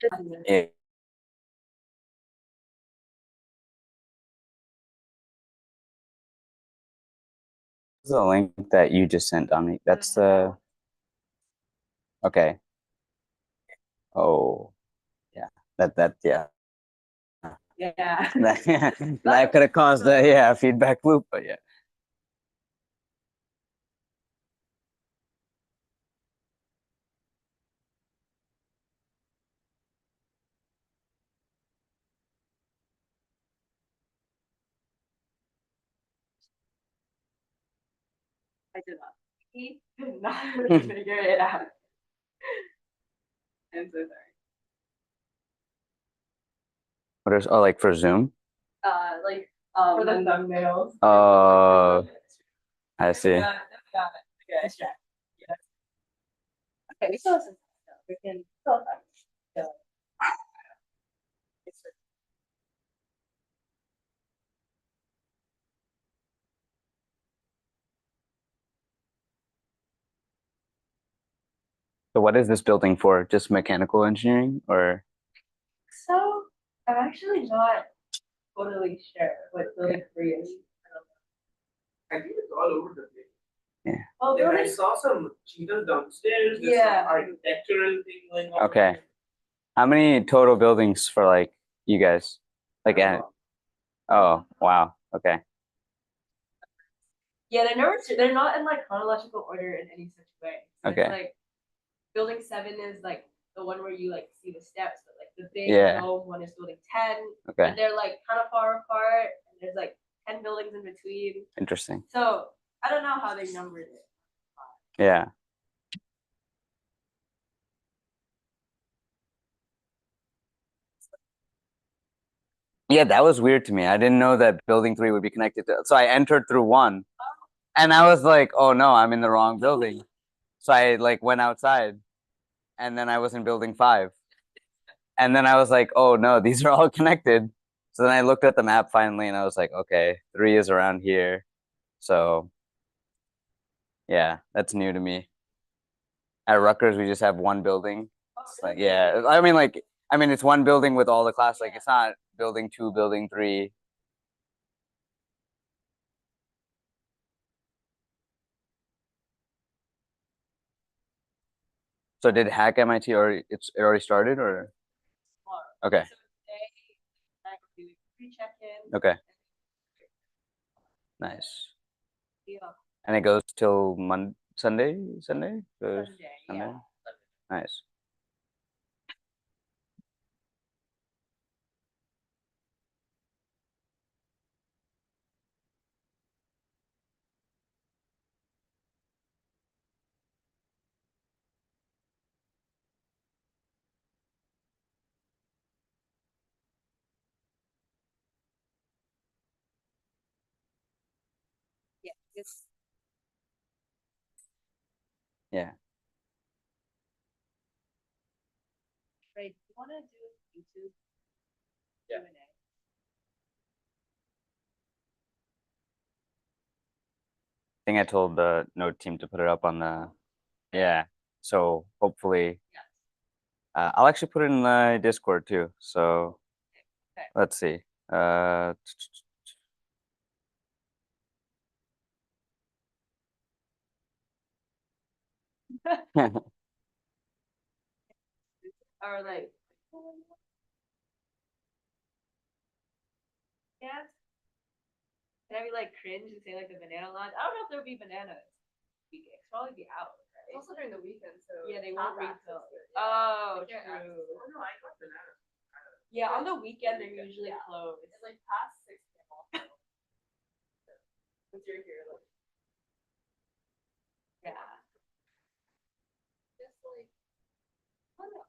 Yeah. The link that you just sent on me. That's the okay. Oh, yeah. Yeah. Yeah. That could have caused a feedback loop, but yeah. I did not. He could not figure it out. I'm so sorry. What is like for Zoom? Like for the thumbnails. Oh, I see. Got it. Okay, yeah. Okay, we still have some stuff. We can still have so, So what is this building for? Just mechanical engineering or so I'm actually not totally sure what building three is. I think it's all over the place. yeah. Oh, like, I saw some cheetahs downstairs. There's some architectural thing going on. Okay. How many total buildings for like you guys? Like at oh wow. Okay. Yeah, they're not in like chronological order in any such way. So it's Okay. like building 7 is like the one where you like see the steps, but like the big Yeah. dome one is building 10. Okay. And they're like kind of far apart, and there's like 10 buildings in between. Interesting. So I don't know how they numbered it. Yeah. Yeah, that was weird to me. I didn't know that building 3 would be connected to. So I entered through 1 and I was like, "Oh no, I'm in the wrong building." So I like went outside and then I was in building 5. And then I was like, "Oh no, these are all connected." So then I looked at the map finally and I was like, "Okay, 3 is around here." So, yeah, that's new to me. At Rutgers, we just have one building. It's like, yeah, I mean, it's one building with all the class. Like, it's not building 2, building 3. So did Hack MIT already? It already started, or okay, So today I do pre-check-in. okay, nice. Yeah. And it goes till Sunday goes Sunday, Sunday. yeah. Nice. Yeah. It's Yeah. right. You want to do YouTube Yeah. Q&A? I think I told the Knowt team to put it up on the yeah. So hopefully, I'll actually put it in the Discord too. So Okay. let's see. Uh, Or like, yeah. Can I be like cringe and say like the banana lunch? I don't know if there would be bananas. It's probably be out. Right? It's also during the weekend, so yeah, they won't refill. Oh, true. Oh no, I got bananas. Yeah, on the weekend they're usually closed. It's like past 6 p.m. Since you're here, like yeah. Just like I don't know.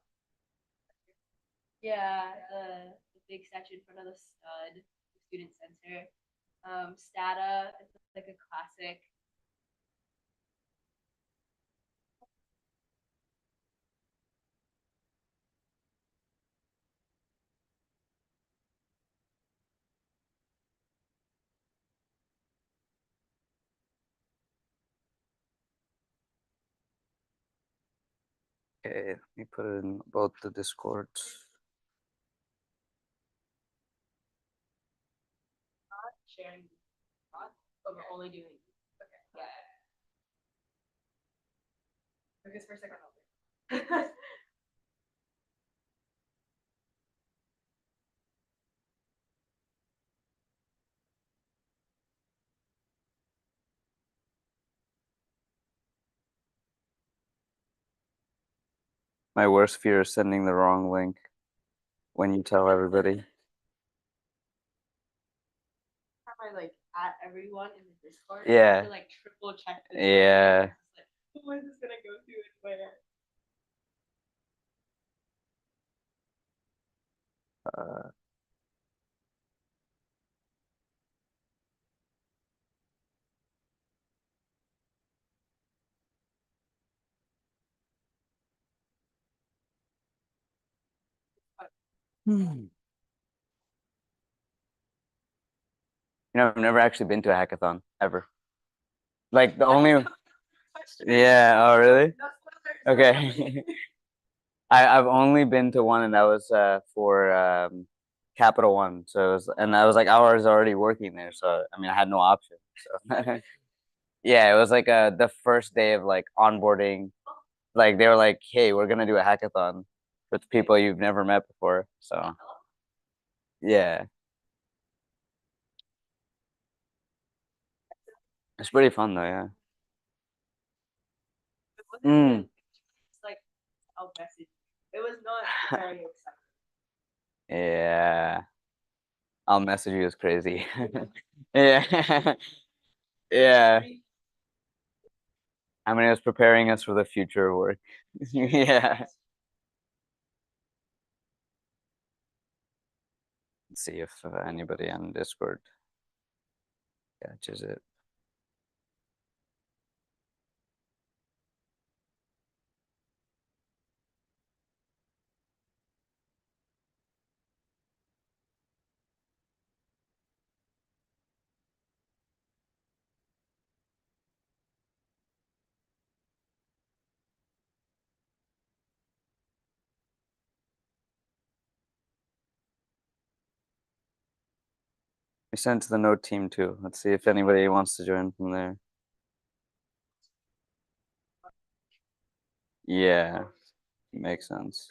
Yeah, the big section in front of the stud, the student center. Stata, it's like a classic. Okay, let me put it in both the Discords. Not sharing, not, but we're only doing. Okay. Yeah. Because for a second, I'll My worst fear is sending the wrong link when you tell everybody. I like at everyone in the Discord. Yeah. To like triple check. Yeah. Like, who is this gonna go to and where? Uh, You know, I've never actually been to a hackathon ever. Like the only, yeah. Oh, really? Okay. I've only been to one, and that was for Capital One. So it was, and I was like, I was already working there, so I mean, I had no option. So yeah, it was like the first day of like onboarding. Like they were like, hey, we're gonna do a hackathon with people you've never met before. So yeah, it's pretty fun though. Yeah. Mm. It's like I'll message. It was not very exciting. Yeah. I'll message you is crazy. Yeah. Yeah. I mean, it was preparing us for the future work. Yeah. Let's see if anybody on Discord catches it. We sent to the Knowt team too. Let's see if anybody wants to join from there. Yeah, makes sense.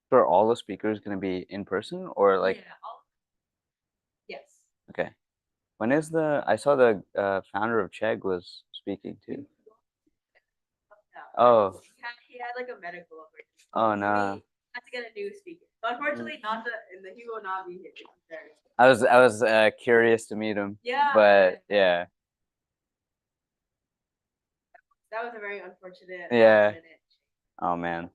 So are all the speakers going to be in person or like? Yeah, yes. Okay. When is I saw the founder of Chegg was speaking too. Oh. He had like a medical emergency. Oh no. Had to get a new speaker. But unfortunately, not he will not be here. I was curious to meet him. Yeah. But yeah. That was a very unfortunate. Yeah. Oh man.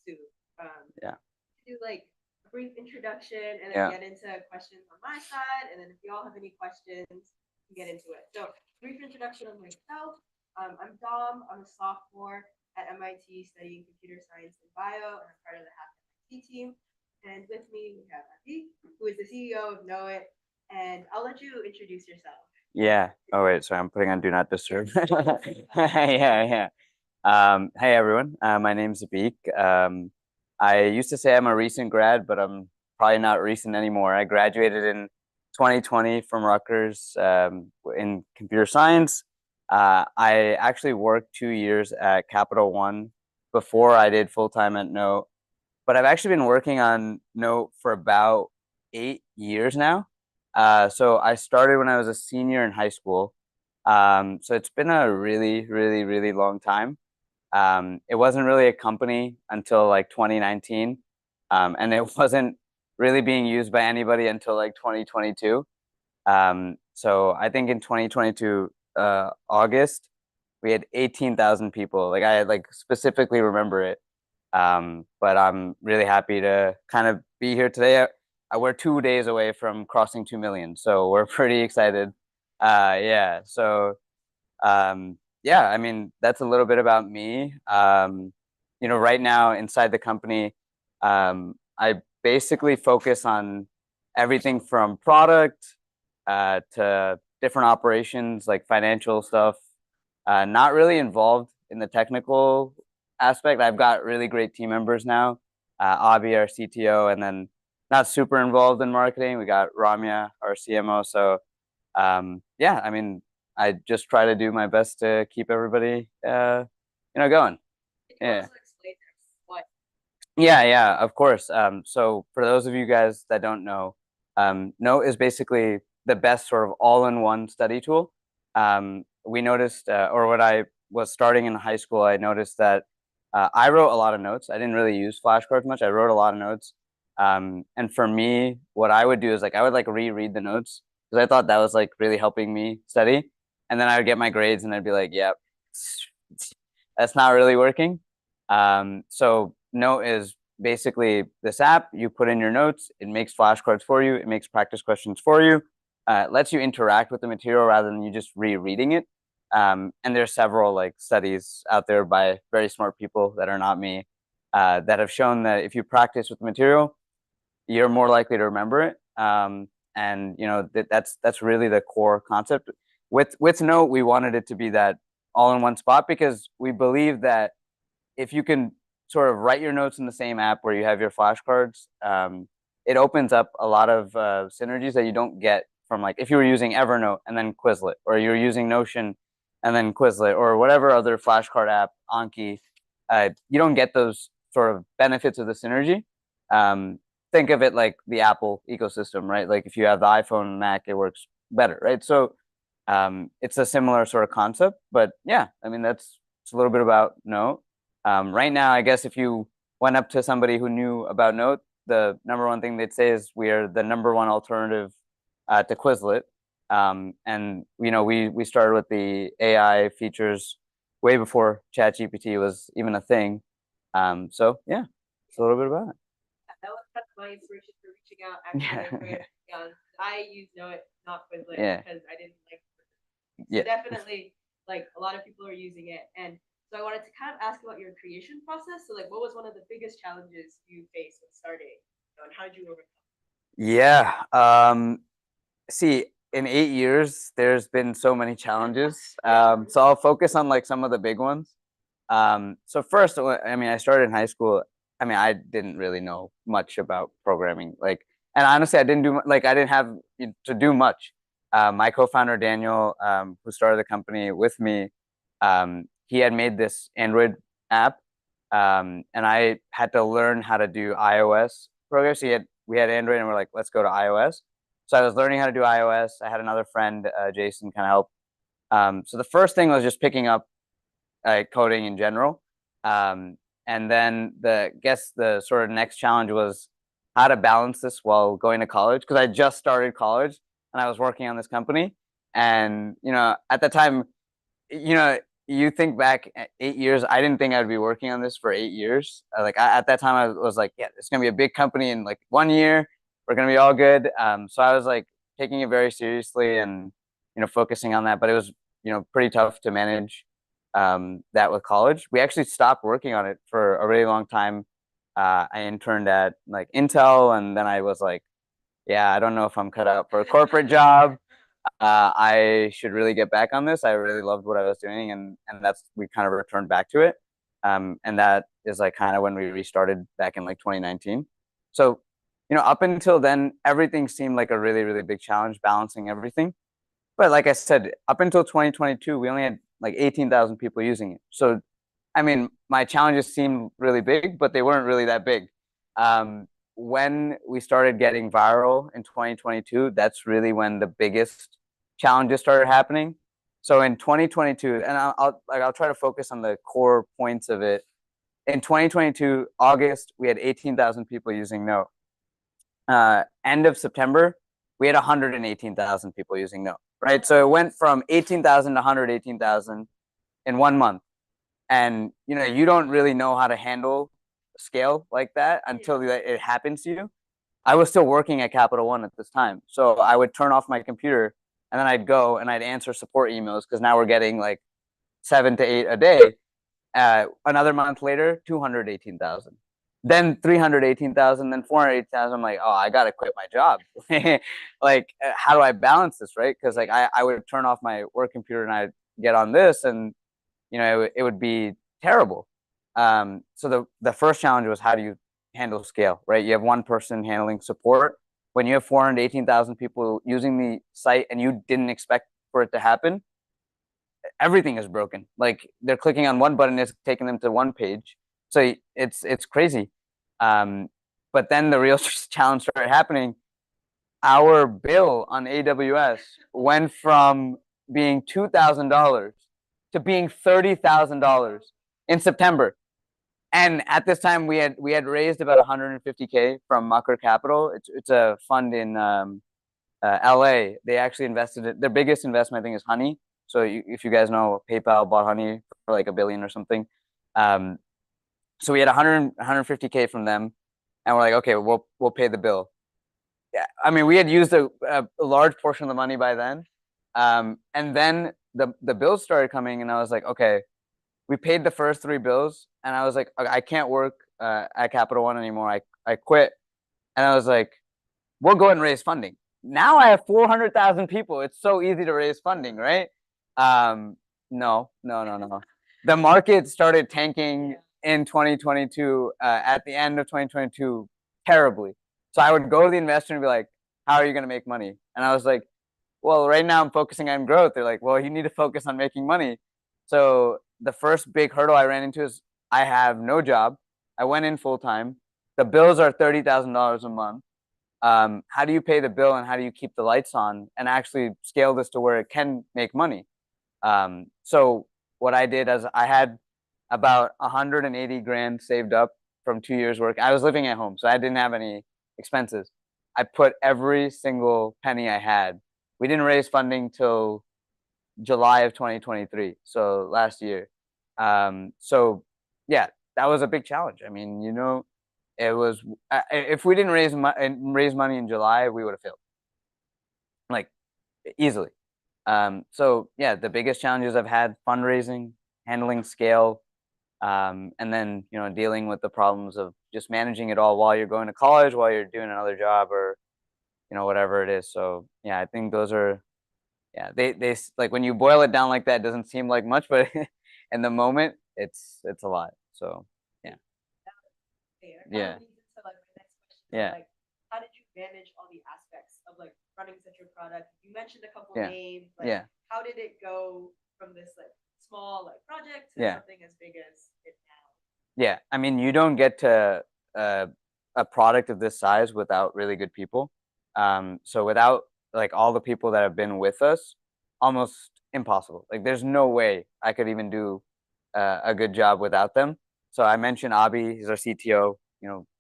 To Yeah. do like a brief introduction and then Yeah. get into questions on my side, and then if you all have any questions, get into it. So brief introduction of myself. I'm Dom. I'm a sophomore at MIT studying computer science and bio, and I'm part of the HackMIT team. And with me we have Abheek, who is the CEO of Knowt. And I'll let you introduce yourself. Yeah. Oh wait, sorry, I'm putting on do not disturb. Yeah, yeah. Hey everyone, my name's Abheek. I used to say I'm a recent grad, but I'm probably not recent anymore. I graduated in 2020 from Rutgers in computer science. I actually worked 2 years at Capital One before I did full time at Knowt, but I've actually been working on Knowt for about 8 years now. So I started when I was a senior in high school. So it's been a really, really, really long time. It wasn't really a company until like 2019. And it wasn't really being used by anybody until like 2022. So I think in 2022, August, we had 18,000 people. Like I like specifically remember it. But I'm really happy to kind of be here today. We're 2 days away from crossing 2 million, so we're pretty excited. Yeah, so yeah, I mean, that's a little bit about me. Right now inside the company, I basically focus on everything from product to different operations like financial stuff. Not really involved in the technical aspect. I've got really great team members now. Abhi, our CTO, and then not super involved in marketing. We got Ramya, our CMO. So yeah, I mean, I just try to do my best to keep everybody, going. Yeah. Yeah, of course. So for those of you guys that don't know, Knowt is basically the best sort of all-in-one study tool. We noticed, or when I was starting in high school, I noticed that I wrote a lot of notes. I didn't really use flashcards much. I wrote a lot of notes. And for me, what I would do is like I would like reread the notes because I thought that was like really helping me study. And then I would get my grades and I'd be like, yeah, that's not really working. So Knowt is basically this app. You put in your notes, it makes flashcards for you, it makes practice questions for you, it lets you interact with the material rather than you just rereading it. And there's several like studies out there by very smart people that are not me that have shown that if you practice with the material, you're more likely to remember it. And that's really the core concept. With Knowt, we wanted it to be that all in one spot because we believe that if you can sort of write your notes in the same app where you have your flashcards, it opens up a lot of synergies that you don't get from like if you were using Evernote and then Quizlet, or you're using Notion and then Quizlet, or whatever other flashcard app, Anki. You don't get those sort of benefits of the synergy. Think of it like the Apple ecosystem, right? Like if you have the iPhone and Mac, it works better, right? So it's a similar sort of concept, but yeah, I mean it's a little bit about Knowt. Right now, I guess if you went up to somebody who knew about Knowt, the number one thing they'd say is we are the number one alternative to Quizlet. And we started with the AI features way before ChatGPT was even a thing. So yeah, it's a little bit about it. That was kind of my inspiration for reaching out. Actually, Yeah. I use Knowt, not Quizlet, Yeah. because I didn't like. So Yeah. definitely, like a lot of people are using it, and so I wanted to kind of ask about your creation process. So, like, what was one of the biggest challenges you faced when starting, and how did you overcome? Yeah. See, in 8 years, there's been so many challenges. So I'll focus on like some of the big ones. So first, I mean, I started in high school. I mean, I didn't really know much about programming. Like, and honestly, I didn't do like I didn't have to do much. My co-founder Daniel, who started the company with me, he had made this Android app, and I had to learn how to do iOS programs. We had Android, and we're like, let's go to iOS. So I was learning how to do iOS. I had another friend, Jason, kind of help. So the first thing was just picking up coding in general. And then the sort of next challenge was how to balance this while going to college because I just started college and I was working on this company. And at the time, you think back 8 years, I didn't think I'd be working on this for 8 years. At that time, I was like, yeah, it's gonna be a big company in like 1 year. We're gonna be all good. So I was like taking it very seriously and focusing on that. But it was pretty tough to manage that with college. We actually stopped working on it for a really long time. I interned at like Intel, and then I was like, yeah, I don't know if I'm cut out for a corporate job. I should really get back on this. I really loved what I was doing, and that's we kind of returned back to it. And that is like kind of when we restarted back in like 2019. So, up until then, everything seemed like a really, really big challenge balancing everything. But like I said, up until 2022, we only had like 18,000 people using it. So, I mean, my challenges seemed really big, but they weren't really that big. when we started getting viral in 2022, that's really when the biggest challenges started happening. So in 2022, and I'll try to focus on the core points of it. In 2022, August, we had 18,000 people using Knowt. End of September, we had 118,000 people using Knowt, right? So it went from 18,000 to 118,000 in 1 month. And you don't really know how to handle scale like that until it happens to you. I was still working at Capital One at this time, so I would turn off my computer and then I'd go and I'd answer support emails because now we're getting like 7 to 8 a day. Another month later, 218,000, then 318,000, then 480,000. I'm like, oh, I gotta quit my job. Like, how do I balance this, right? Because like I would turn off my work computer and I'd get on this, and it would be terrible. So the first challenge was, how do you handle scale, right? You have one person handling support. When you have 418,000 people using the site and you didn't expect for it to happen, everything is broken. Like, they're clicking on one button, it's taking them to one page. So it's crazy. But then the real challenge started happening. Our bill on AWS went from being $2,000 to being $30,000 in September. And at this time, we had raised about 150K from Mucker Capital. It's a fund in LA. They actually invested it. Their biggest investment, I think, is Honey. So if you guys know, PayPal bought Honey for like $1 billion or something. So we had 150K from them, and we're like, okay, we'll pay the bill. Yeah, I mean, we had used a large portion of the money by then, and then the bills started coming, and I was like, okay, we paid the first 3 bills, and I was like, I can't work at Capital One anymore. I quit, and I was like, we'll go and raise funding. Now I have 400,000 people. It's so easy to raise funding, right? No. The market started tanking in 2022, at the end of 2022, terribly. So I would go to the investor and be like, how are you going to make money? And I was like, well, right now I'm focusing on growth. They're like, well, you need to focus on making money. So the first big hurdle I ran into is, I have no job. I went in full time. The bills are $30,000 a month. How do you pay the bill, and how do you keep the lights on and actually scale this to where it can make money? So what I did is, I had about 180 grand saved up from 2 years work. I was living at home, so I didn't have any expenses. I put every single penny I had. We didn't raise funding till July of 2023, so last year. So yeah, that was a big challenge. I mean, it was, if we didn't raise money in July, we would have failed, like, easily. So yeah, the biggest challenges I've had: fundraising, handling scale, and then dealing with the problems of just managing it all while you're going to college, while you're doing another job, or whatever it is. So yeah, I think those are, yeah, they like, when you boil it down like that, it doesn't seem like much, but in the moment, it's a lot. So yeah. Yeah. Like my next question. Yeah. Like, how did you manage all the aspects of like running such a product? You mentioned a couple Yeah. names. Like, Yeah. how did it go from this like small like project to Yeah. something as big as it now? Yeah, I mean, you don't get to a product of this size without really good people. So without like all the people that have been with us, almost impossible. Like, there's no way I could even do a good job without them. So I mentioned Abhi, he's our CTO,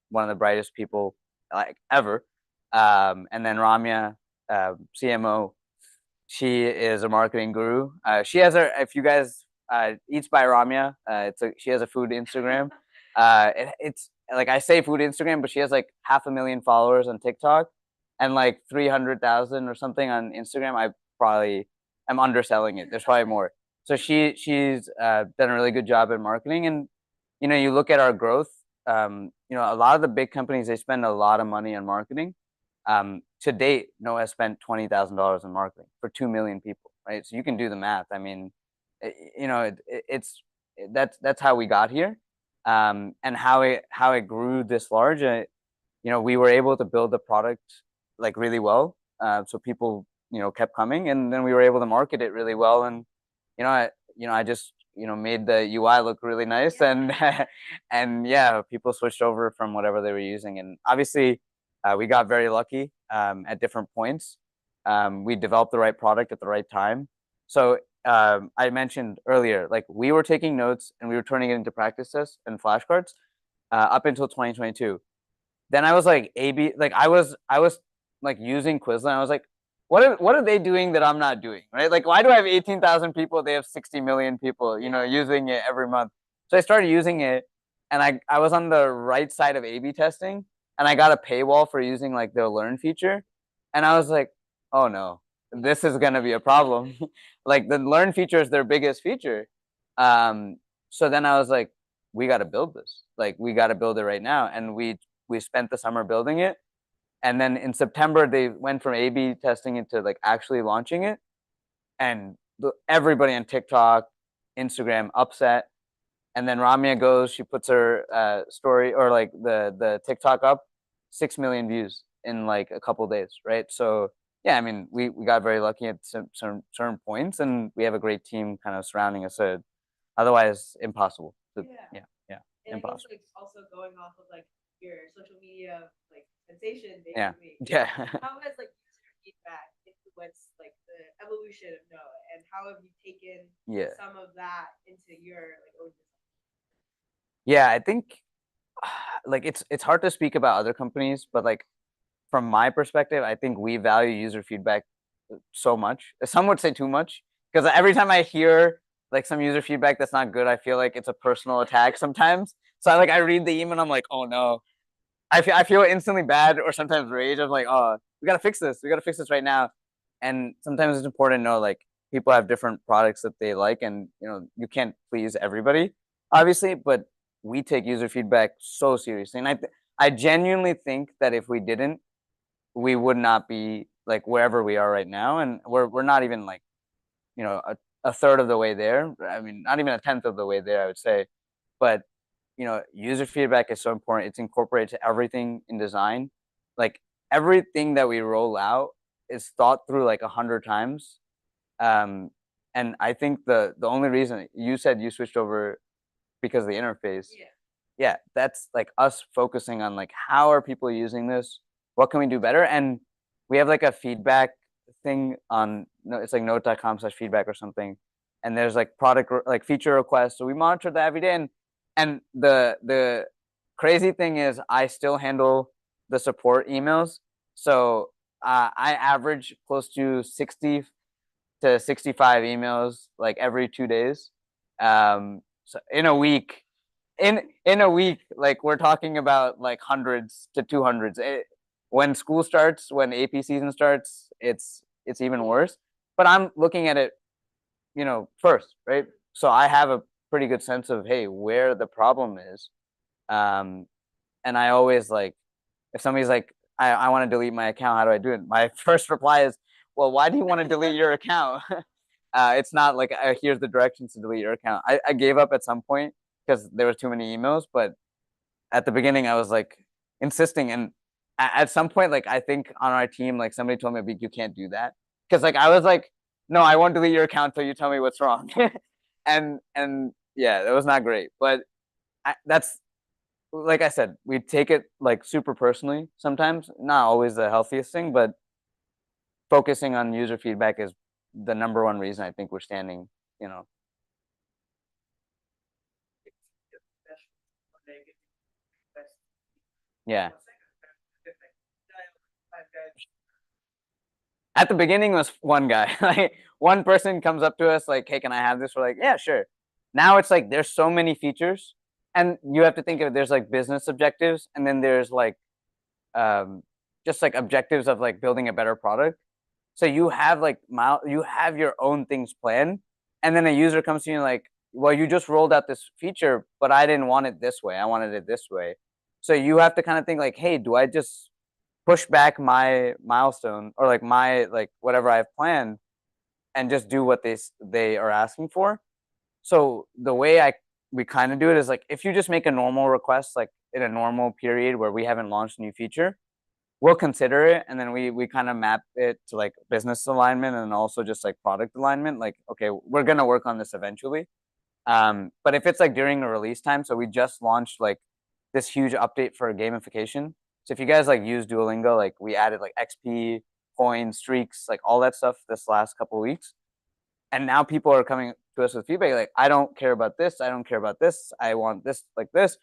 one of the brightest people like ever. And then Ramya, CMO, she is a marketing guru. She has her, if you guys, Eats by Ramya, she has a food Instagram. It's like, I say food Instagram, but she has like 500,000 followers on TikTok and like 300,000 or something on Instagram. I probably am underselling it. There's probably more. So she's done a really good job at marketing. And you look at our growth. A lot of the big companies, they spend a lot of money on marketing. To date, Knowt has spent $20,000 in marketing for 2 million people, right? So you can do the math. I mean, that's how we got here, and how it grew this large. We were able to build the product like really well, so people kept coming, and then we were able to market it really well. And I just made the UI look really nice, and and yeah, people switched over from whatever they were using, and obviously we got very lucky at different points. We developed the right product at the right time. So I mentioned earlier, like we were taking notes and we were turning it into practice tests and flashcards up until 2022. Then I was like A/B, like I was like using Quizlet. I was like, what are they doing that I'm not doing, right? Like, why do I have 18,000 people? They have 60 million people, using it every month. So I started using it, and I was on the right side of A/B testing, and I got a paywall for using like the Learn feature, and I was like, oh no, this is gonna be a problem. Like the Learn feature is their biggest feature. Um, so then I was like, we got to build this. Like we got to build it right now, and we spent the summer building it, and then in September they went from A/B testing it to like actually launching it, and everybody on TikTok, Instagram upset. And then Ramya goes, she puts her story or like the TikTok up, 6 million views in like a couple days, right? So yeah, I mean we got very lucky at certain points, and we have a great team kind of surrounding us. So otherwise, impossible. Yeah, And impossible. I guess like also going off of like your social media like sensation Yeah, basically. yeah. How has like user feedback influenced like the evolution of Knowt, and how have you taken Yeah. some of that into your like own design? Yeah, I think like it's hard to speak about other companies, but like from my perspective, I think we value user feedback so much. Some would say too much, because every time I hear like some user feedback that's not good, I feel like it's a personal attack sometimes. So I read the email and I'm like, oh no. I feel instantly bad, or sometimes rage. I'm like, oh, we gotta fix this. We gotta fix this right now. And sometimes it's important to know like people have different products that they like, and you can't please everybody, obviously. But we take user feedback so seriously, and I genuinely think that if we didn't, we would not be like wherever we are right now, and we're not even like a third of the way there. I mean, not even a tenth of the way there, I would say. But user feedback is so important. It's incorporated to everything in design. Like everything that we roll out is thought through like 100 times. Um, and I think the only reason you said you switched over because of the interface. Yeah, that's like us focusing on like how are people using this? What can we do better? And we have like a feedback thing on no, it's like knowt.com/feedback or something. And there's like like feature requests. So we monitor that every day. And the crazy thing is I still handle the support emails. So I average close to 60 to 65 emails like every 2 days. So in a week, in a week, like we're talking about like hundreds to 200s. When school starts, when AP season starts, it's even worse. But I'm looking at it, first, right? So I have a pretty good sense of hey where the problem is, and I always like if somebody's like I want to delete my account, how do I do it? My first reply is, well, why do you want to delete your account? It's not like here's the directions to delete your account. I gave up at some point because there were too many emails, but at the beginning I was like insisting, and at some point like I think on our team like somebody told me, Abheek, you can't do that, because like I was like, no, I won't delete your account till you tell me what's wrong. And yeah, that was not great, but that's like I said, we take it like super personally sometimes, not always the healthiest thing, but focusing on user feedback is the number one reason I think we're standing, yeah. At the beginning was one guy. Like one person comes up to us like, hey, can I have this? We're like, yeah, sure. Now it's like there's so many features, and you have to think of it, there's like business objectives, and then there's like just like objectives of like building a better product. So you have like you have your own things planned, and then a user comes to you like, well, you just rolled out this feature, but I didn't want it this way. I wanted it this way. So you have to kind of think like, hey, do I just push back my milestone or like my like whatever I've planned and just do what they are asking for? So the way we kind of do it is like if you just make a normal request like in a normal period where we haven't launched a new feature, we'll consider it, and then we kind of map it to like business alignment and also just like product alignment. Like, okay, we're gonna work on this eventually. But if it's like during a release time, so we just launched like this huge update for gamification. So if you guys like use Duolingo, like we added like XP, coins, streaks, like all that stuff this last couple of weeks. And now people are coming to us with feedback like, I don't care about this, I don't care about this, I want this like this.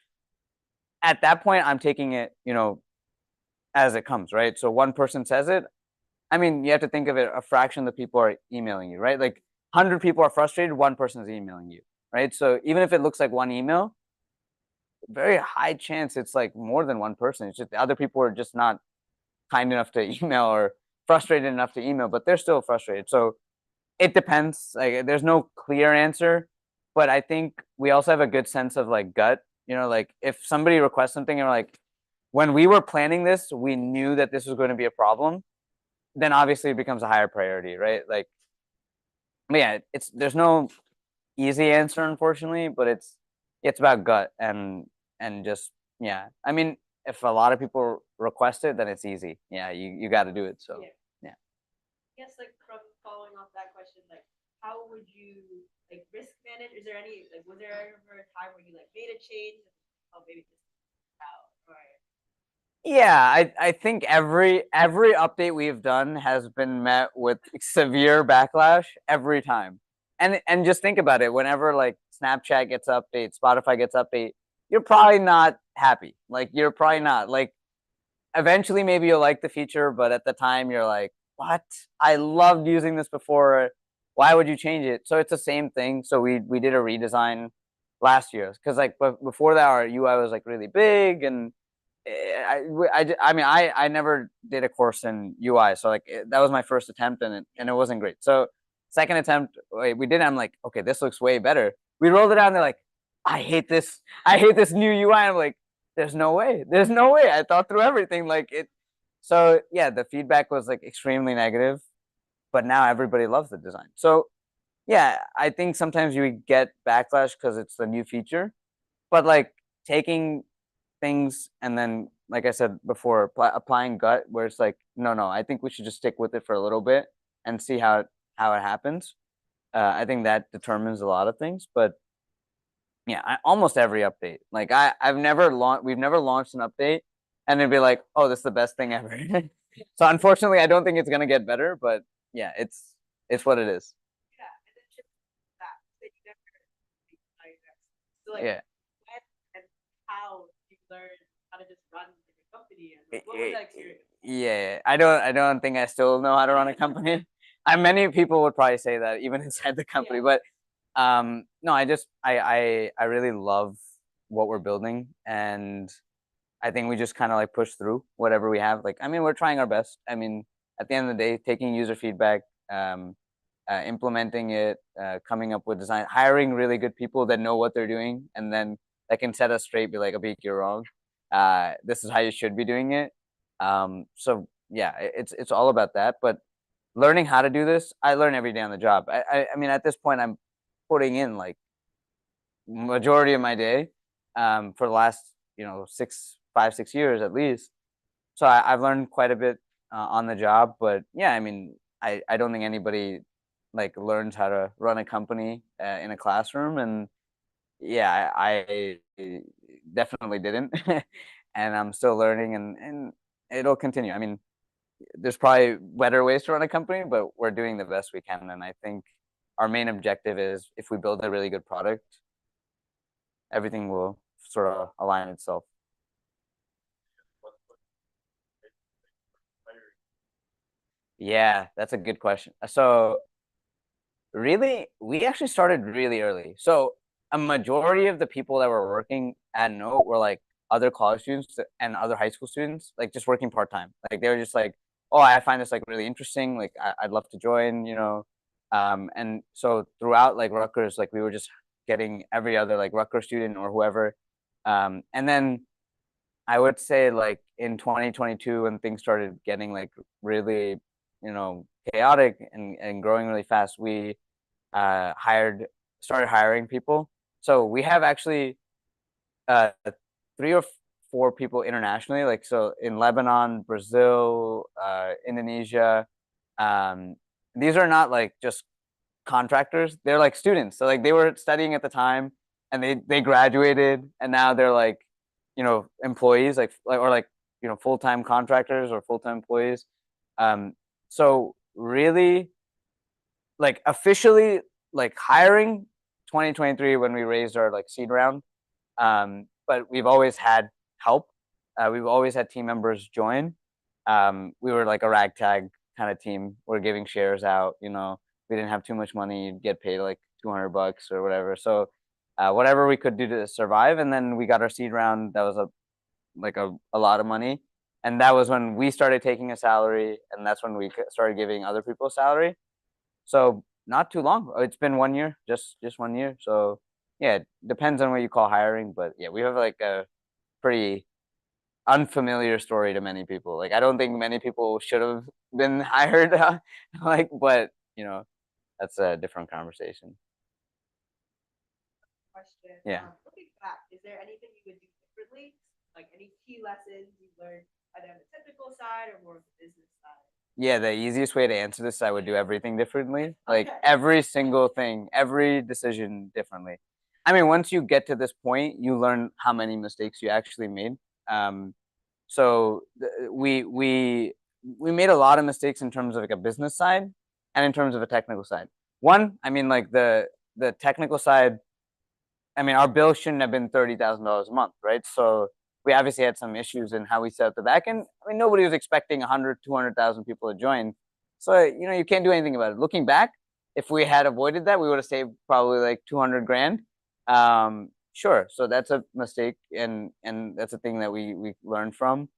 At that point, I'm taking it, as it comes, right? So one person says it. I mean, you have to think of it, a fraction of the people are emailing you, right? Like 100 people are frustrated, one person is emailing you, right? So even if it looks like one email, very high chance it's like more than one person. It's just the other people are just not kind enough to email or frustrated enough to email, but they're still frustrated. So it depends. Like there's no clear answer, but I think we also have a good sense of like gut. Like if somebody requests something and we're like, when we were planning this, we knew that this was going to be a problem, then obviously it becomes a higher priority, right? Like, yeah, there's no easy answer, unfortunately, but it's about gut and just yeah. I mean, if a lot of people request it, then it's easy. Yeah, you got to do it. So Yeah. yeah. I guess like from following off that question, like how would you like risk manage? Is there any like was there ever a time where you like made a change? Oh, maybe just out or Yeah, I think every update we've done has been met with severe backlash every time. And just think about it, whenever like Snapchat gets update, Spotify gets update, you're probably not happy. Like you're probably not. Like eventually maybe you'll like the feature, but at the time you're like, "What? I loved using this before. Why would you change it?" So it's the same thing. So we did a redesign last year because like before that our UI was like really big and I mean, I never did a course in UI, so like that was my first attempt, and it wasn't great. So second attempt, we did. I'm like, okay, this looks way better. We rolled it out, and they're like, I hate this new UI. I'm like, there's no way. I thought through everything, like it. So yeah, the feedback was like extremely negative, but now everybody loves the design. So yeah, I think sometimes you get backlash because it's the new feature, but like taking things and then like I said before applying gut where it's like no I think we should just stick with it for a little bit and see how it happens. I think that determines a lot of things, but yeah, almost every update, like we've never launched an update and it'd be like, oh, this is the best thing ever. So unfortunately I don't think it's going to get better, but yeah, it's what it is. yeah, and then just that that you never like so like Yeah. when and how you learn how to just run like a company and like, what was that experience? Yeah, I don't think I still know how to run a company. Many people would probably say that even inside the company, Yeah. but no, I really love what we're building, and I think we just kind of like push through whatever we have. Like, I mean, we're trying our best. I mean, at the end of the day, taking user feedback, implementing it, coming up with design, hiring really good people that know what they're doing, and then that can set us straight. Be like, Abheek, you're wrong. This is how you should be doing it. So yeah, it's all about that. But learning how to do this, I learn every day on the job. I mean, at this point, I'm putting in like majority of my day for the last 6 at least. So I've learned quite a bit on the job. But yeah, I mean, I don't think anybody like learns how to run a company in a classroom, and yeah, I definitely didn't, and I'm still learning, and it'll continue. I mean, there's probably better ways to run a company, but we're doing the best we can, and I think our main objective is if we build a really good product, everything will sort of align itself. Yeah, that's a good question. So really, we actually started really early. So a majority of the people that were working at Knowt were like other college students and other high school students, like just working part time. Like they were just like, oh, I find this like really interesting. Like I'd love to join. And so throughout like Rutgers, like we were just getting every other like Rutgers student or whoever. And then I would say like in 2022 when things started getting like really, chaotic and growing really fast, we hired started hiring people. So we have actually uh, 3 or 4 people internationally, like so in Lebanon, Brazil, Indonesia. Um, these are not like just contractors. They're like students, so like they were studying at the time, and they graduated, and now they're like, employees, like or like full-time contractors or full-time employees. So really, like officially, like hiring 2023 when we raised our like seed round. But we've always had help. We've always had team members join. We were like a ragtag kind of team. We're giving shares out. We didn't have too much money. You'd get paid like $200 or whatever. So whatever we could do to survive. And then we got our seed round. That was a lot of money. And that was when we started taking a salary, and that's when we started giving other people a salary. So not too long. It's been 1 year, just 1 year. So yeah, it depends on what you call hiring, but yeah, we have like a pretty unfamiliar story to many people. Like I don't think many people should have been hired, but that's a different conversation. Question. Yeah. Looking back, is there anything you would do differently? Like any key lessons you learned either on the technical side or more of the business side? Yeah, the easiest way to answer this, I would do everything differently. Like every single thing, every decision differently. I mean, once you get to this point, you learn how many mistakes you actually made. So we made a lot of mistakes in terms of like a business side and in terms of a technical side. One, I mean, like the technical side, I mean, our bill shouldn't have been $30,000 a month, right? So we obviously had some issues in how we set up the back end. I mean, nobody was expecting 100, 200,000 people to join. So, you can't do anything about it. Looking back, if we had avoided that, we would have saved probably like 200 grand. Sure. So that's a mistake. And that's a thing that we learned from.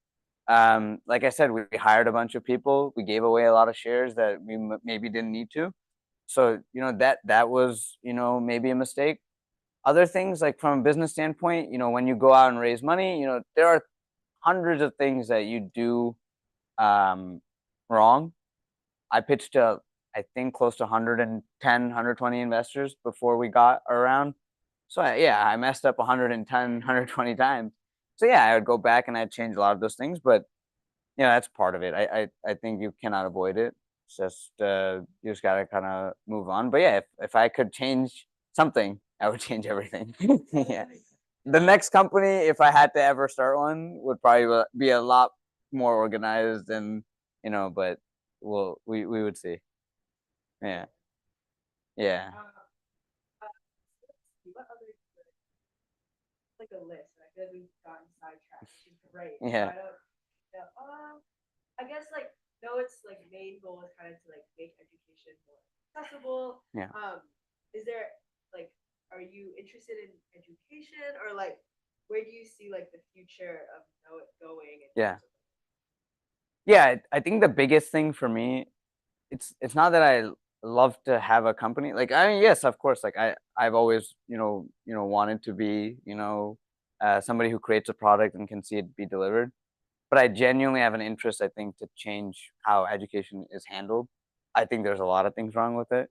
Like I said, we hired a bunch of people. We gave away a lot of shares that we maybe didn't need to. So, that was, maybe a mistake. Other things, like from a business standpoint, when you go out and raise money, there are hundreds of things that you do wrong. I pitched to, I think, close to 110, 120 investors before we got around. So yeah, I messed up 110, 120 times. So yeah, I would go back and I'd change a lot of those things, but that's part of it. I think you cannot avoid it. It's just you just gotta kind of move on. But yeah, if I could change something, I would change everything. Yeah. The next company, if I had to ever start one, would probably be a lot more organized and but we would see. Yeah. Yeah. What other like a list? I feel like we've gotten sidetracked, which is great. Yeah. I guess like Knowt's like main goal is kind of to like make education more accessible. Yeah. Is there like, are you interested in education, or like where do you see like the future of Knowt going? Yeah. Yeah, I think the biggest thing for me, it's not that I love to have a company. Like I mean, yes, of course, like I've always, wanted to be, somebody who creates a product and can see it be delivered. But I genuinely have an interest, I think, to change how education is handled. I think there's a lot of things wrong with it.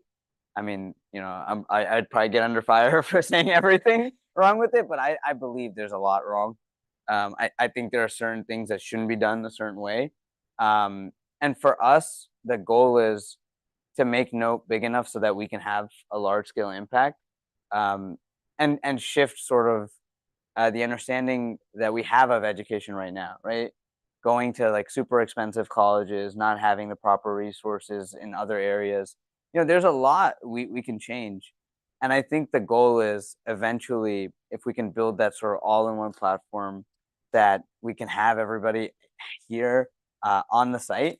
I mean, I'd probably get under fire for saying everything wrong with it, but I believe there's a lot wrong. I think there are certain things that shouldn't be done a certain way. And for us, the goal is to make Knowt big enough so that we can have a large scale impact, and shift sort of the understanding that we have of education right now, right? Going to like super expensive colleges, not having the proper resources in other areas. There's a lot we can change. And I think the goal is eventually, if we can build that sort of all in one platform, that we can have everybody here on the site,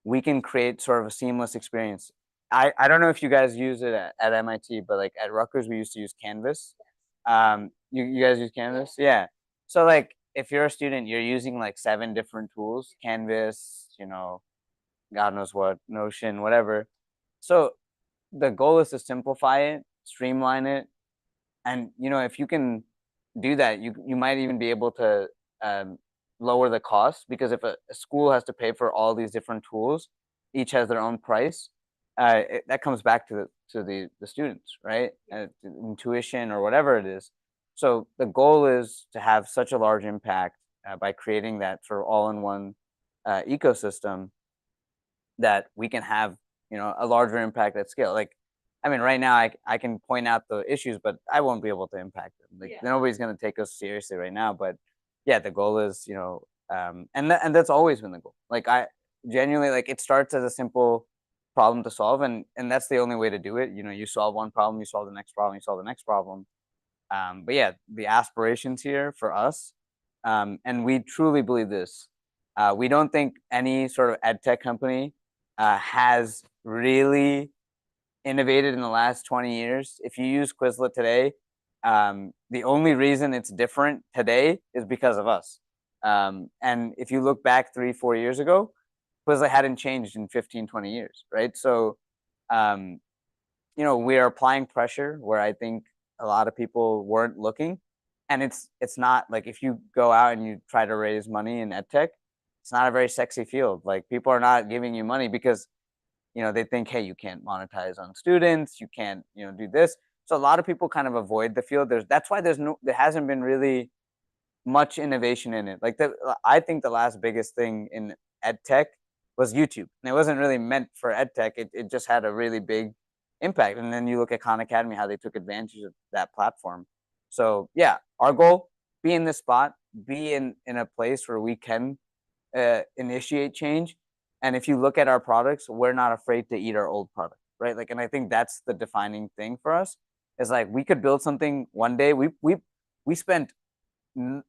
we can create sort of a seamless experience. I don't know if you guys use it at MIT, but like at Rutgers, we used to use Canvas. You guys use Canvas? Yeah. So like if you're a student, you're using like 7 different tools, Canvas, God knows what, Notion, whatever. So the goal is to simplify it, streamline it, and if you can do that, you might even be able to lower the cost, because if a school has to pay for all these different tools, each has their own price. That comes back to the students, right? Tuition or whatever it is. So the goal is to have such a large impact by creating that sort of all-in-one ecosystem, that we can have a larger impact at scale. Like I mean, right now I can point out the issues, but I won't be able to impact them. Like nobody's gonna take us seriously right now. But yeah, the goal is, and that's always been the goal. Like I genuinely like it starts as a simple problem to solve, and that's the only way to do it. You solve one problem, you solve the next problem, you solve the next problem. But yeah, the aspirations here for us, and we truly believe this. We don't think any sort of ed tech company has really innovated in the last 20 years. If you use Quizlet today, the only reason it's different today is because of us. And if you look back 3-4 years ago, Quizlet hadn't changed in 15, 20 years, right? So, um, we are applying pressure where I think a lot of people weren't looking. And it's not like if you go out and you try to raise money in ed tech, it's not a very sexy field. Like people are not giving you money because they think, hey, you can't monetize on students, you can't, do this. So a lot of people kind of avoid the field. That's why there hasn't been really much innovation in it. Like I think the last biggest thing in ed tech was YouTube. And it wasn't really meant for ed tech. It just had a really big impact. And then you look at Khan Academy, how they took advantage of that platform. So yeah, our goal, be in this spot, be in a place where we can initiate change. And if you look at our products, we're not afraid to eat our old product, right? Like, and I think that's the defining thing for us. Is like we could build something one day. We spent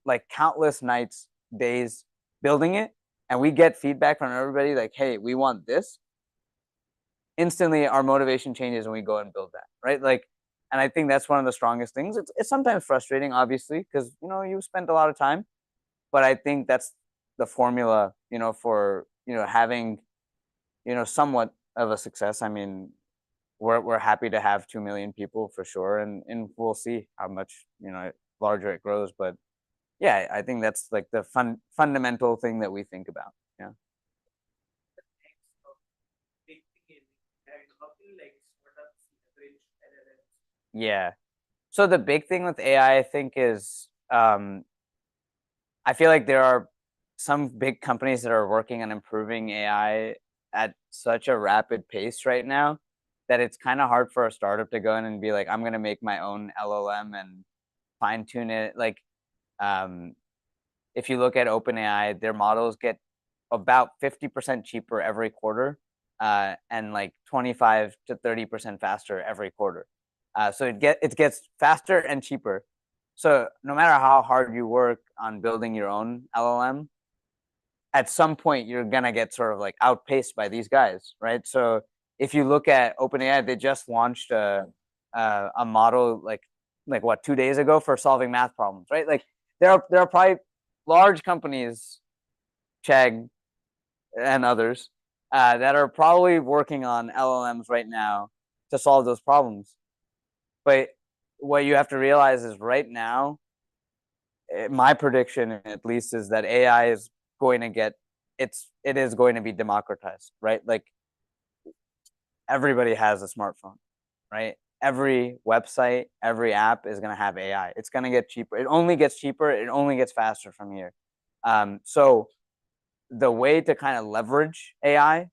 like countless nights, days building it, and we get feedback from everybody like, hey, we want this. Instantly, our motivation changes and we go and build that, right? Like, and I think that's one of the strongest things. It's sometimes frustrating, obviously, because you spent a lot of time, but I think that's the formula, for having somewhat of a success. I mean, we're happy to have 2 million people for sure, and we'll see how much larger it grows. But yeah, I think that's like the fundamental thing that we think about. Yeah. Yeah. So the big thing with AI, I think, is I feel like there are some big companies that are working on improving AI at such a rapid pace right now that it's kind of hard for a startup to go in and be like, I'm gonna make my own LLM and fine tune it. Like, um, if you look at OpenAI, their models get about 50% cheaper every quarter, and like 25 to 30% faster every quarter. So it gets faster and cheaper. So no matter how hard you work on building your own LLM, at some point you're gonna get sort of like outpaced by these guys, right? So if you look at OpenAI, they just launched a model like what 2 days ago for solving math problems, right? Like there are probably large companies, Chegg and others, that are probably working on LLMs right now to solve those problems. But what you have to realize is right now, my prediction at least is that AI is going to get it is going to be democratized, right? Like everybody has a smartphone, right? Every website, every app is going to have AI. It's going to get cheaper. It only gets cheaper. It only gets faster from here. So the way to kind of leverage AI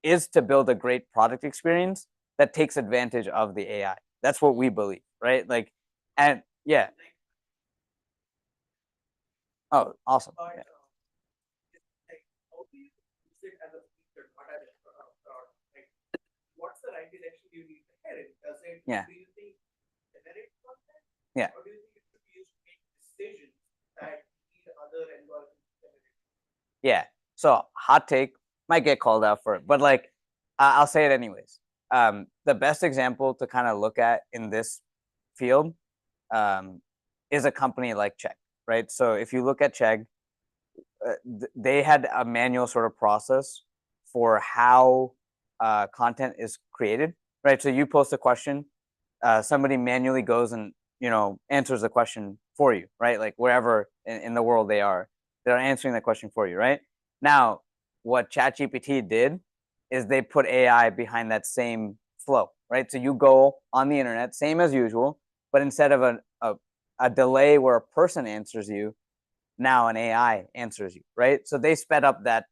is to build a great product experience that takes advantage of the AI. That's what we believe, right? Like, and yeah. Oh, awesome. Yeah. Yeah. Yeah. Yeah. So hot take, might get called out for it, but like I'll say it anyways. The best example to kind of look at in this field is a company like Chegg, right? So if you look at Chegg, they had a manual sort of process for how content is created, right? So you post a question, somebody manually goes and answers the question for you, right? Like wherever in the world they are, they're answering the question for you, right? Now, what ChatGPT did is they put AI behind that same flow, right? So you go on the internet, same as usual, but instead of a delay where a person answers you, now an AI answers you, right? So they sped up that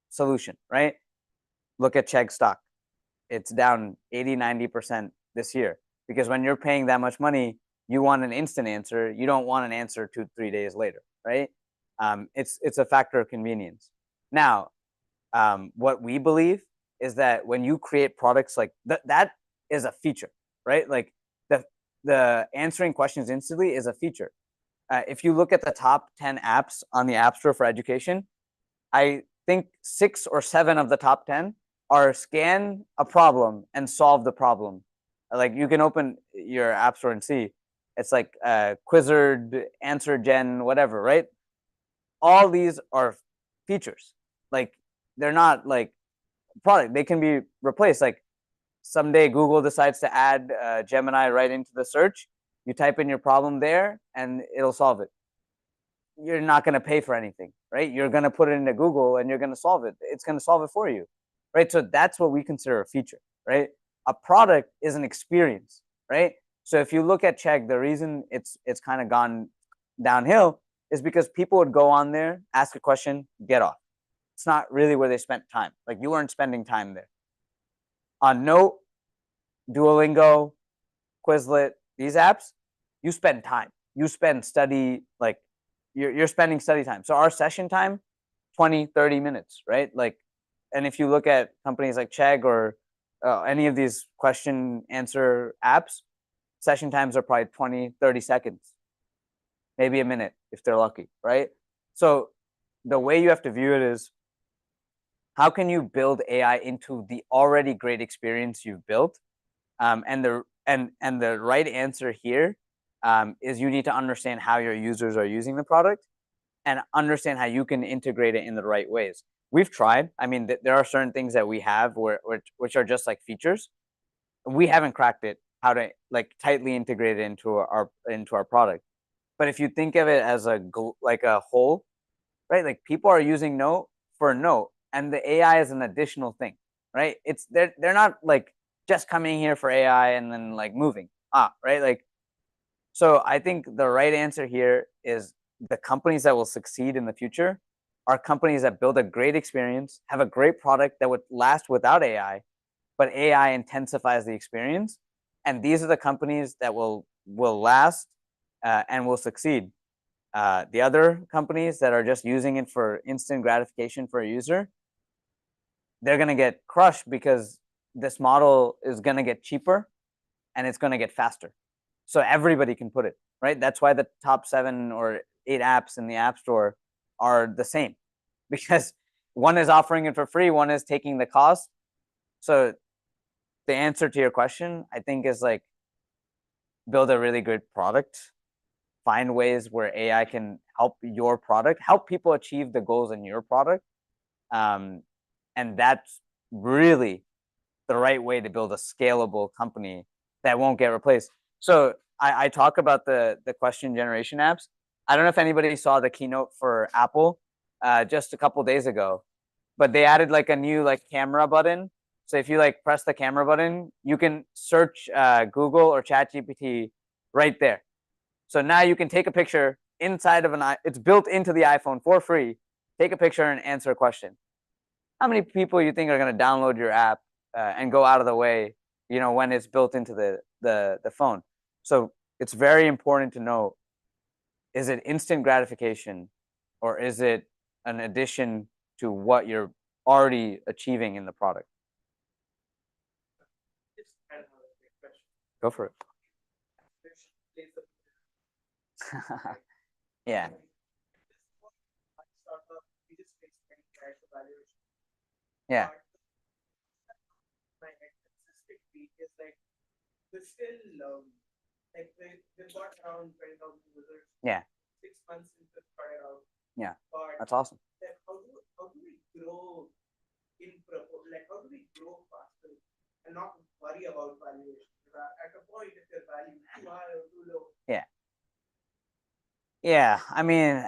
solution, right? Look at Chegg stock. it's down 80-90% this year, because when you're paying that much money, you want an instant answer. You don't want an answer 2-3 days later, right? It's a factor of convenience. Now, what we believe is that when you create products like that is a feature, right? Like the answering questions instantly is a feature. If you look at the top 10 apps on the App Store for education, I think 6 or 7 of the top 10 are scan a problem and solve the problem. Like you can open your App Store and see it's like Quizzard, Answer Gen, whatever, right? All these are features. Like they're not like product. They can be replaced. Like someday Google decides to add Gemini right into the search. You type in your problem there and it'll solve it. You're not going to pay for anything, right? You're going to put it into Google and you're going to solve it. It's going to solve it for you, right? So that's what we consider a feature, right? A product is an experience, right? So if you look at Chegg, the reason it's kind of gone downhill is because people would go on there, ask a question, get off. It's not really where they spent time. Like you weren't spending time there. On Knowt, Duolingo, Quizlet, these apps, you spend time. You spend study, like you're spending study time. So our session time, 20-30 minutes, right? Like, and if you look at companies like Chegg or any of these question answer apps, session times are probably 20-30 seconds, maybe a minute if they're lucky, right? So the way you have to view it is, how can you build AI into the already great experience you've built? And the right answer here is you need to understand how your users are using the product and understand how you can integrate it in the right ways. We've tried. I mean, there are certain things that we have which are just like features. We haven't cracked it how to like tightly integrate it into our product. But if you think of it as a whole, right? Like people are using Knowt for Knowt, and the AI is an additional thing, right? It's they're not like just coming here for AI and then like moving. Right? Like, so I think the right answer here is the companies that will succeed in the future are companies that build a great experience, have a great product that would last without AI, but AI intensifies the experience. And these are the companies that will last and will succeed. The other companies that are just using it for instant gratification for a user, they're going to get crushed because this model is going to get cheaper and it's going to get faster. So everybody can put it, right? That's why the top 7 or 8 apps in the App Store are the same, because one is offering it for free, one is taking the cost. So the answer to your question, I think, is like build a really good product, find ways where AI can help your product, help people achieve the goals in your product. And that's really the right way to build a scalable company that won't get replaced. So I talk about the question generation apps. I don't know if anybody saw the keynote for Apple just a couple days ago, but they added like a new like camera button. So if you like press the camera button, you can search Google or ChatGPT right there. So now you can take a picture inside of it's built into the iPhone for free. Take a picture and answer a question. How many people you think are going to download your app and go out of the way, when it's built into the phone? So it's very important to know, is it instant gratification or is it an addition to what you're already achieving in the product? Go for it. Yeah. Yeah. Yeah. Yeah. That's awesome. How do we grow how do we grow faster and not worry about valuation? At a point, if your value is too high or too low. Yeah. Yeah. I mean,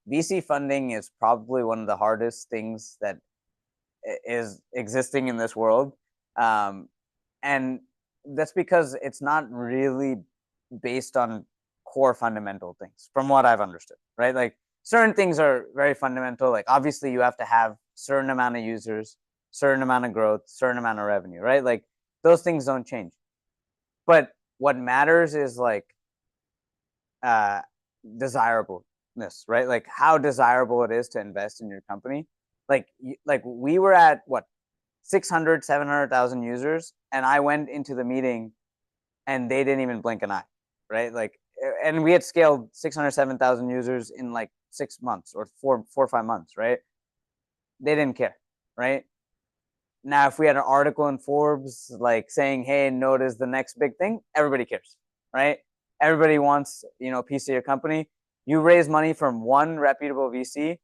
VC funding is probably one of the hardest things that is existing in this world. And that's because it's not really based on core fundamental things, from what I've understood, right? Like certain things are very fundamental. Like obviously you have to have certain amount of users. certain amount of growth, certain amount of revenue, right? Like those things don't change. But what matters is like desirableness, right? Like how desirable it is to invest in your company. Like we were at what 600, 700,000 users, and I went into the meeting and they didn't even blink an eye, right? Like, and we had scaled 600, 7,000 users in like 6 months or four or 5 months, right? They didn't care, right? Now, if we had an article in Forbes like saying, "Hey, Knowt is the next big thing," everybody cares, right? Everybody wants, a piece of your company. You raise money from one reputable VC.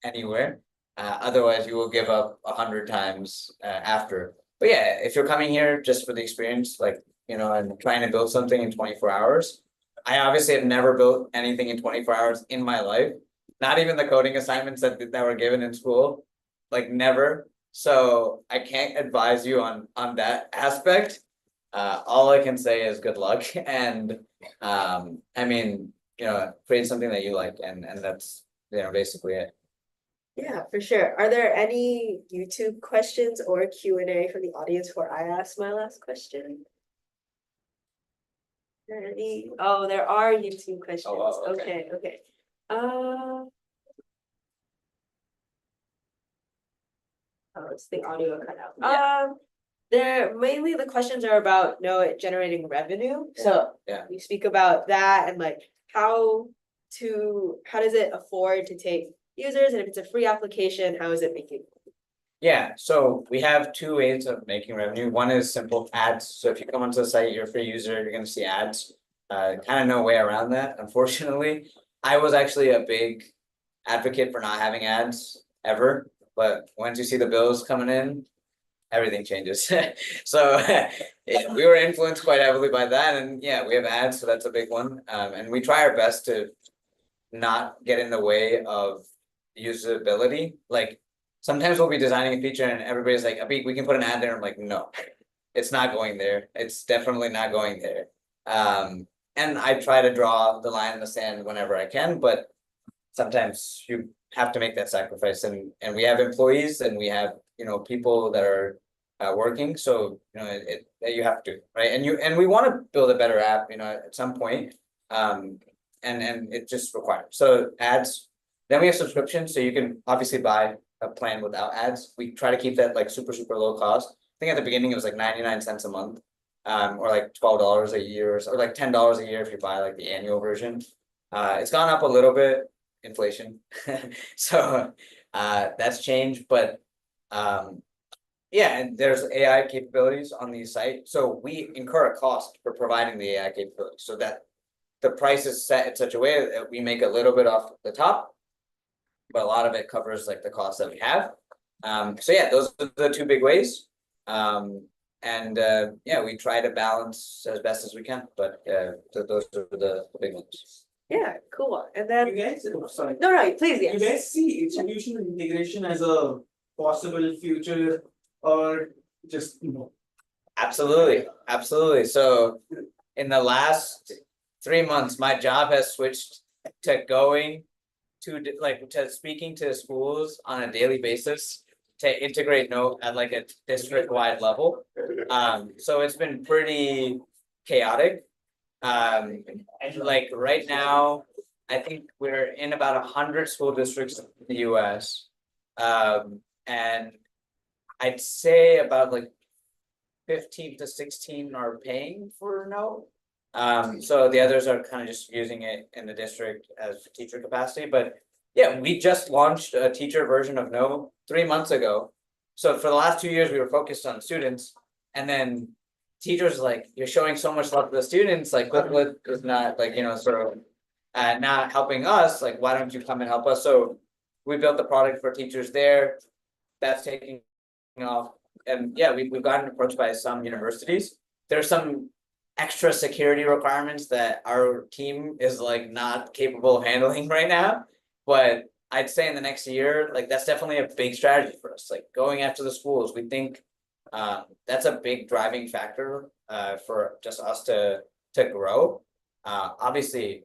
Anywhere. Otherwise, you will give up 100 times after. But yeah, if you're coming here just for the experience, like, and trying to build something in 24 hours, I obviously have never built anything in 24 hours in my life. Not even the coding assignments that were given in school, like never. So I can't advise you on that aspect. all I can say is good luck and I mean, create something that you like and that's basically it. Yeah, for sure. Are there any YouTube questions or Q&A from the audience before I ask my last question? Any? Oh, there are YouTube questions. wow, Okay, okay. Oh, it's the audio cut out. Yeah. They're mainly the questions are about Knowt generating revenue. So Yeah. we speak about that and like how does it afford to take users, and if it's a free application, how is it making? Yeah, so we have two ways of making revenue. One is simple ads. So if you come onto the site, you're a free user, you're gonna see ads. Kind of no way around that, unfortunately. I was actually a big advocate for not having ads ever, but once you see the bills coming in, everything changes. So we were influenced quite heavily by that, and yeah, we have ads, so that's a big one. And we try our best to not get in the way of usability. Like sometimes we'll be designing a feature and everybody's like, Abheek, we can put an ad there. I'm like, no, it's not going there. It's definitely not going there. And I try to draw the line in the sand whenever I can, but sometimes you have to make that sacrifice. And we have employees and we have, people that are working. So, you have to, right? And we want to build a better app, at some point. And it just requires. So ads, then we have subscriptions, so you can obviously buy a plan without ads. We try to keep that like super low cost. I think at the beginning it was like 99 cents a month, or like $12 a year, or like $10 a year if you buy like the annual version. It's gone up a little bit, inflation. So that's changed, but yeah, and there's AI capabilities on the site. So we incur a cost for providing the AI capabilities, so that the price is set in such a way that we make a little bit off the top, but a lot of it covers like the cost that we have. So yeah, those are the two big ways. And yeah, we try to balance as best as we can, but those are the big ones. Yeah, cool. And then You guys, sorry. no, please, You yes. guys see institutional integration as a possible future or just, Absolutely. So in the last 3 months, my job has switched to going to speaking to schools on a daily basis to integrate Knowt at like a district-wide level. So it's been pretty chaotic. And like right now, I think we're in about 100 school districts in the US. And I'd say about like 15 to 16 are paying for Knowt. So the others are kind of just using it in the district as teacher capacity, but yeah, we just launched a teacher version of Knowt 3 months ago. So for the last 2 years, we were focused on students, and then teachers like, you're showing so much love to the students, like Quizlet is not like, sort of not helping us, like, why don't you come and help us? So we built the product for teachers there. That's taking off. And yeah, we've gotten approached by some universities. There's some extra security requirements that our team is like not capable of handling right now. But I'd say in the next year, like that's definitely a big strategy for us. Like going after the schools, we think that's a big driving factor for just us to grow. Obviously,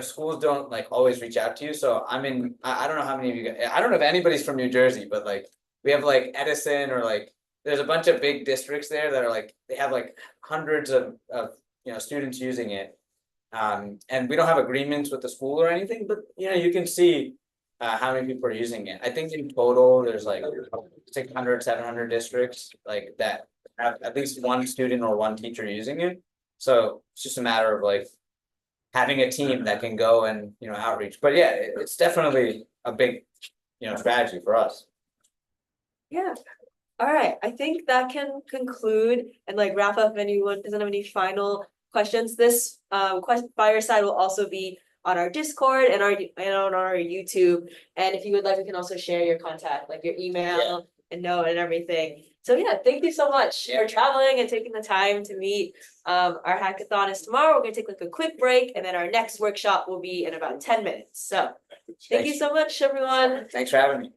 schools don't like always reach out to you. So I don't know how many of you guys, I don't know if anybody's from New Jersey, but like we have like Edison or like there's a bunch of big districts there that are like they have like hundreds of students using it. And we don't have agreements with the school or anything, but you can see how many people are using it. I think in total there's like 600, 700 districts like that have at least one student or one teacher using it. So it's just a matter of like having a team that can go and outreach. But yeah, it's definitely a big strategy for us. Yeah. All right. I think that can conclude and like wrap up if anyone doesn't have any final questions. This fireside will also be on our Discord and on our YouTube. And if you would like, we can also share your contact, like your email and Knowt and everything. So yeah, thank you so much for traveling and taking the time to meet. Our hackathon is tomorrow. We're gonna take like a quick break, and then our next workshop will be in about 10 minutes. So thank you so much, everyone. Thanks for having me.